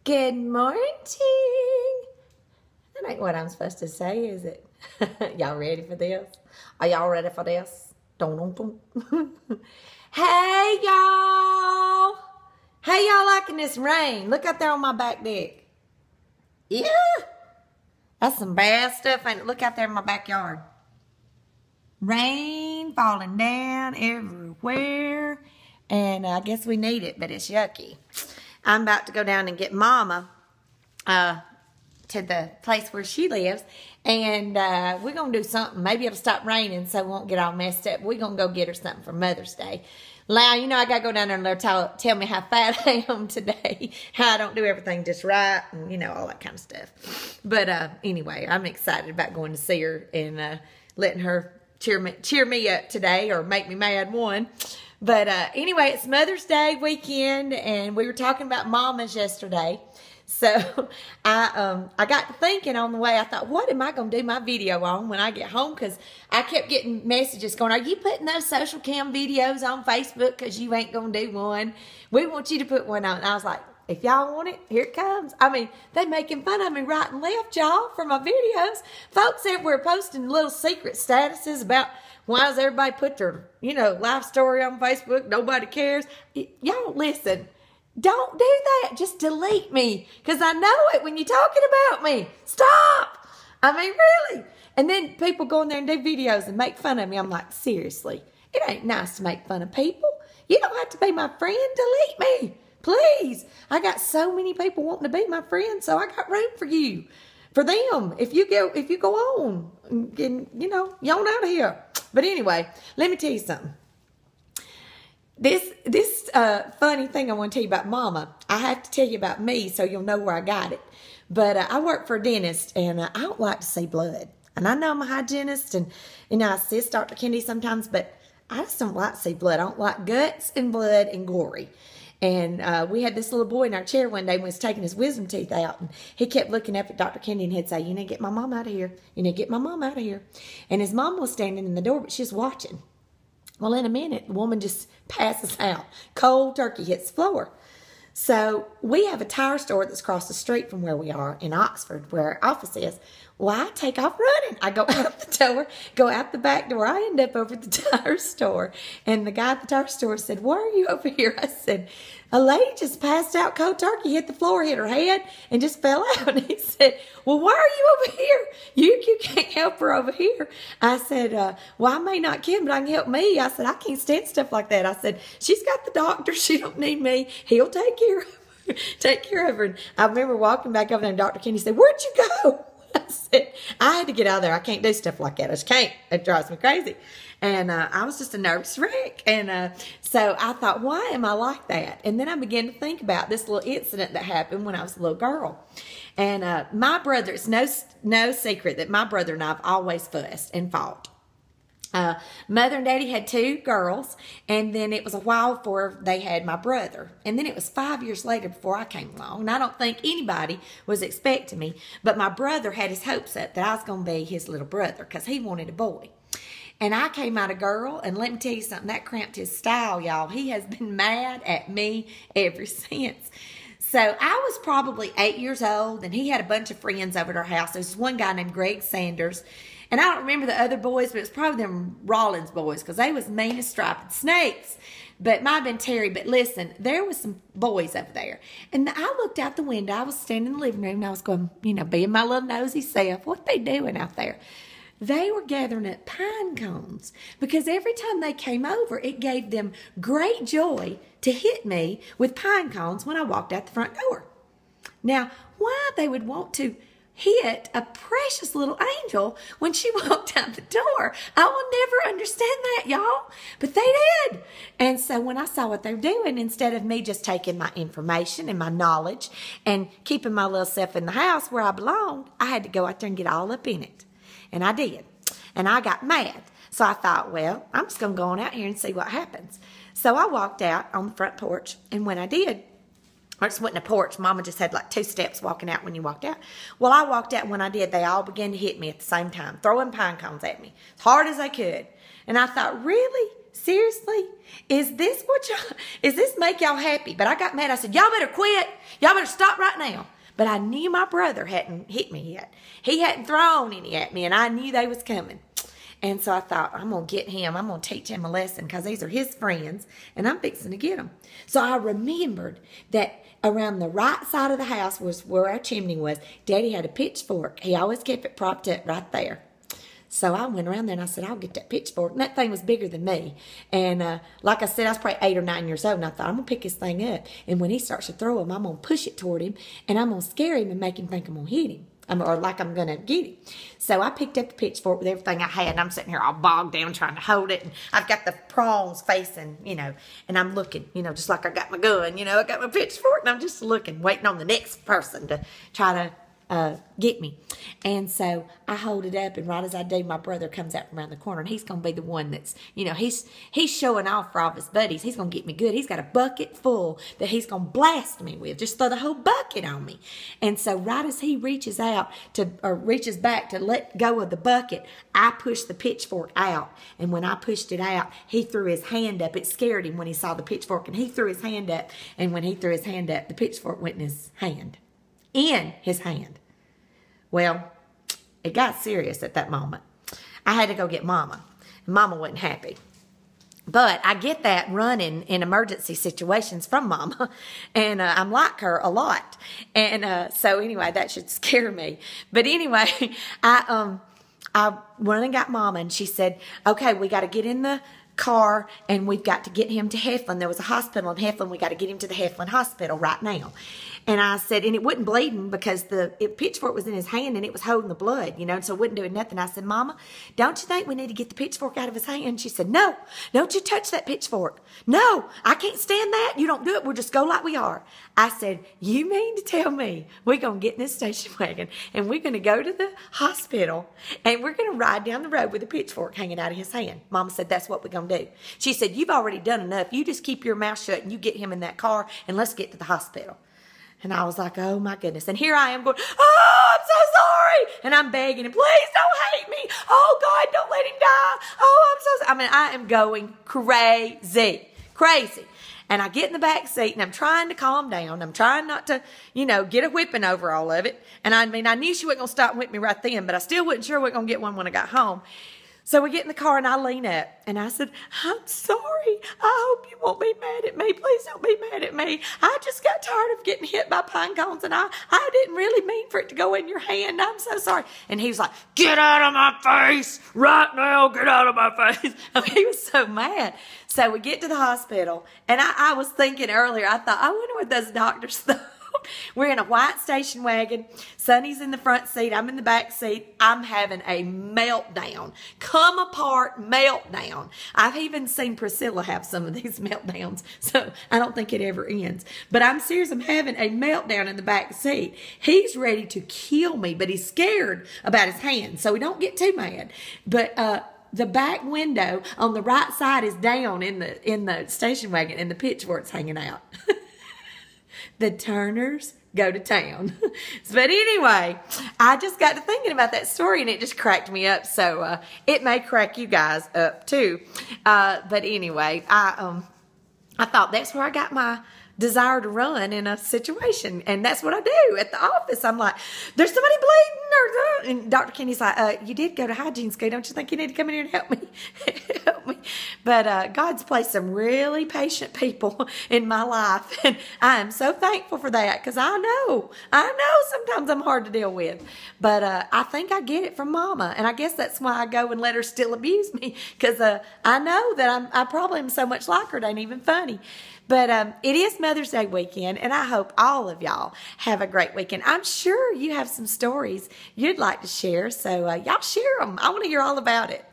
Good morning. That ain't what I'm supposed to say, is it? Y'all ready for this? Are y'all ready for this? Dun, dun, dun. Hey, y'all. How y'all liking this rain? Look out there on my back deck. Yeah. That's some bad stuff, ain't it? Look out there in my backyard. Rain falling down everywhere. And I guess we need it, but it's yucky. I'm about to go down and get Mama to the place where she lives. And we're going to do something. Maybe it'll stop raining so it won't get all messed up. We're going to go get her something for Mother's Day. Now, you know I got to go down there and let her tell me how fat I am today. How I don't do everything just right. And, you know, all that kind of stuff. But anyway, I'm excited about going to see her and letting her cheer me up today or make me mad one. But anyway, it's Mother's Day weekend, and we were talking about mamas yesterday. So I got to thinking on the way, I thought, what am I going to do my video on when I get home? Because I kept getting messages going, are you putting those social cam videos on Facebook because you ain't going to do one? We want you to put one on. And I was like, if y'all want it, here it comes. I mean, they making fun of me right and left, y'all, for my videos. Folks everywhere posting little secret statuses about why does everybody put their, you know, life story on Facebook? Nobody cares. Y'all, listen. Don't do that. Just delete me. Because I know it when you're talking about me. Stop. I mean, really. And then people go in there and do videos and make fun of me. I'm like, seriously. It ain't nice to make fun of people. You don't have to be my friend. Delete me. Please. I got so many people wanting to be my friend, so I got room for you. For them. If you go on. And, you know, you on out of here. But anyway, let me tell you something. This funny thing I want to tell you about Mama. I have to tell you about me so you'll know where I got it. But I work for a dentist, and I don't like to see blood. And I know I'm a hygienist, and you know I assist Dr. Kendi sometimes, but I just don't like to see blood. I don't like guts and blood and gory. And we had this little boy in our chair one day when he was taking his wisdom teeth out. And he kept looking up at Dr. Kendi and he'd say, you need to get my mom out of here. You need to get my mom out of here. And his mom was standing in the door, but she was watching. Well, in a minute, the woman just passes out. Cold turkey hits the floor. So we have a tire store that's across the street from where we are in Oxford, where our office is. Well, I take off running. I go out the door, go out the back door. I end up over at the tire store. And the guy at the tire store said, why are you over here? I said, a lady just passed out cold turkey, hit the floor, hit her head, and just fell out. And he said, well, why are you over here? You can't help her over here. I said, well, I may not can, but I can help me. I said, I can't stand stuff like that. I said, she's got the doctor. She don't need me. He'll take care of her. Take care of her. And I remember walking back over there, and Dr. Kendi said, where'd you go? I said, I had to get out of there. I can't do stuff like that. I just can't. It drives me crazy. And I was just a nervous wreck. And so I thought, why am I like that? And then I began to think about this little incident that happened when I was a little girl. And my brother, it's no secret that my brother and I have always fussed and fought. Mother and Daddy had two girls, and then it was a while before they had my brother. And then it was 5 years later before I came along. And I don't think anybody was expecting me, but my brother had his hopes up that I was going to be his little brother because he wanted a boy. And I came out a girl, and let me tell you something, that cramped his style, y'all. He has been mad at me ever since. So I was probably 8 years old, and he had a bunch of friends over at our house. There was one guy named Greg Sanders. And I don't remember the other boys, but it was probably them Rollins boys because they was mean as striped snakes. But it might have been Terry. But listen, there was some boys over there. And I looked out the window. I was standing in the living room, and I was going, you know, being my little nosy self. What they doing out there? They were gathering up pine cones because every time they came over, it gave them great joy to hit me with pine cones when I walked out the front door. Now, why they would want to hit a precious little angel when she walked out the door, I will never understand that, y'all. But they did. And so when I saw what they were doing, instead of me just taking my information and my knowledge and keeping my little self in the house where I belonged, I had to go out there and get all up in it. And I did. And I got mad. So I thought, well, I'm just going to go on out here and see what happens. So I walked out on the front porch. And when I did, or it wasn't a porch. Mama just had like 2 steps walking out when you walked out. Well, I walked out, and when I did, they all began to hit me at the same time, throwing pine cones at me as hard as they could. And I thought, really? seriously? Is this make y'all happy? But I got mad. I said, y'all better quit. Y'all better stop right now. But I knew my brother hadn't hit me yet. He hadn't thrown any at me, and I knew they was coming. And so I thought, I'm going to get him. I'm going to teach him a lesson because these are his friends, and I'm fixing to get them. So I remembered that around the right side of the house was where our chimney was. Daddy had a pitchfork. He always kept it propped up right there. So I went around there and I said, I'll get that pitchfork. And that thing was bigger than me. And like I said, I was probably 8 or 9 years old. And I thought, I'm going to pick this thing up. And when he starts to throw him, I'm going to push it toward him. And I'm going to scare him and make him think I'm going to hit him. Or like I'm going to get him. So I picked up the pitchfork with everything I had. And I'm sitting here all bogged down trying to hold it. And I've got the prongs facing, and I'm looking, just like I got my gun. I got my pitchfork. And I'm just looking, waiting on the next person to try to get me. And so I hold it up, and right as I do, my brother comes out from around the corner, and he's going to be the one that's, he's showing off for all of his buddies. He's going to get me good. He's got a bucket full that he's going to blast me with. Just throw the whole bucket on me. And so right as he reaches back to let go of the bucket, I push the pitchfork out. And when I pushed it out, he threw his hand up. It scared him when he saw the pitchfork, and he threw his hand up. And when he threw his hand up, the pitchfork went in his hand. Well, it got serious at that moment. I had to go get Mama. Mama wasn't happy. But I get that running in emergency situations from Mama. And I'm like her a lot. And so anyway, that should scare me. But anyway, I went and got Mama, and she said, okay, we got to get in the car, and we've got to get him to Heflin. There was a hospital in Heflin. We got to get him to the Heflin hospital right now. And I said, and it wasn't bleeding because the pitchfork was in his hand and it was holding the blood, and so it wasn't doing nothing. I said, Mama, don't you think we need to get the pitchfork out of his hand? She said, no, don't you touch that pitchfork. No, I can't stand that. You don't do it. We'll just go like we are. I said, you mean to tell me we're going to get in this station wagon and we're going to go to the hospital and we're going to ride down the road with a pitchfork hanging out of his hand? Mama said, that's what we're going to do. She said, you've already done enough. You just keep your mouth shut and you get him in that car and let's get to the hospital. And I was like, oh my goodness. And here I am going, oh, I'm so sorry. And I'm begging him, please don't hate me. Oh God, don't let him die. Oh, I'm so sorry. I am going crazy. And I get in the back seat and I'm trying to calm down. I'm trying not to, get a whipping over all of it. And I knew she wasn't going to stop and whip me right then, but I still wasn't sure we were going to get one when I got home. So we get in the car and I lean up and I said, I'm sorry. I hope you won't be mad at me. Please don't be mad at me. I just got tired of getting hit by pine cones and I didn't really mean for it to go in your hand. I'm so sorry. And he was like, get out of my face right now. Get out of my face. He was so mad. So we get to the hospital and I was thinking earlier, I thought, I wonder what those doctors thought. We're in a white station wagon. Sonny's in the front seat. I'm in the back seat. I'm having a meltdown. Come apart meltdown. I've even seen Priscilla have some of these meltdowns, so I don't think it ever ends. But I'm serious. I'm having a meltdown in the back seat. He's ready to kill me, but he's scared about his hands, so we don't get too mad. But the back window on the right side is down in the station wagon, and the pitchfork's hanging out. The Turners go to town. But anyway, I just got to thinking about that story and it just cracked me up. So it may crack you guys up too. But anyway, I thought that's where I got my desire to run in a situation. And that's what I do at the office. I'm like, there's somebody bleeding. And Dr. Kenny's like, you did go to hygiene school. Don't you think you need to come in here and help me? Help me. But God's placed some really patient people in my life. And I am so thankful for that because I know sometimes I'm hard to deal with. But I think I get it from Mama. And I guess that's why I go and let her still abuse me because I know that I probably am so much like her. It ain't even funny. But it is Mother's Day weekend, and I hope all of y'all have a great weekend. I'm sure you have some stories you'd like to share, so y'all share them. I want to hear all about it.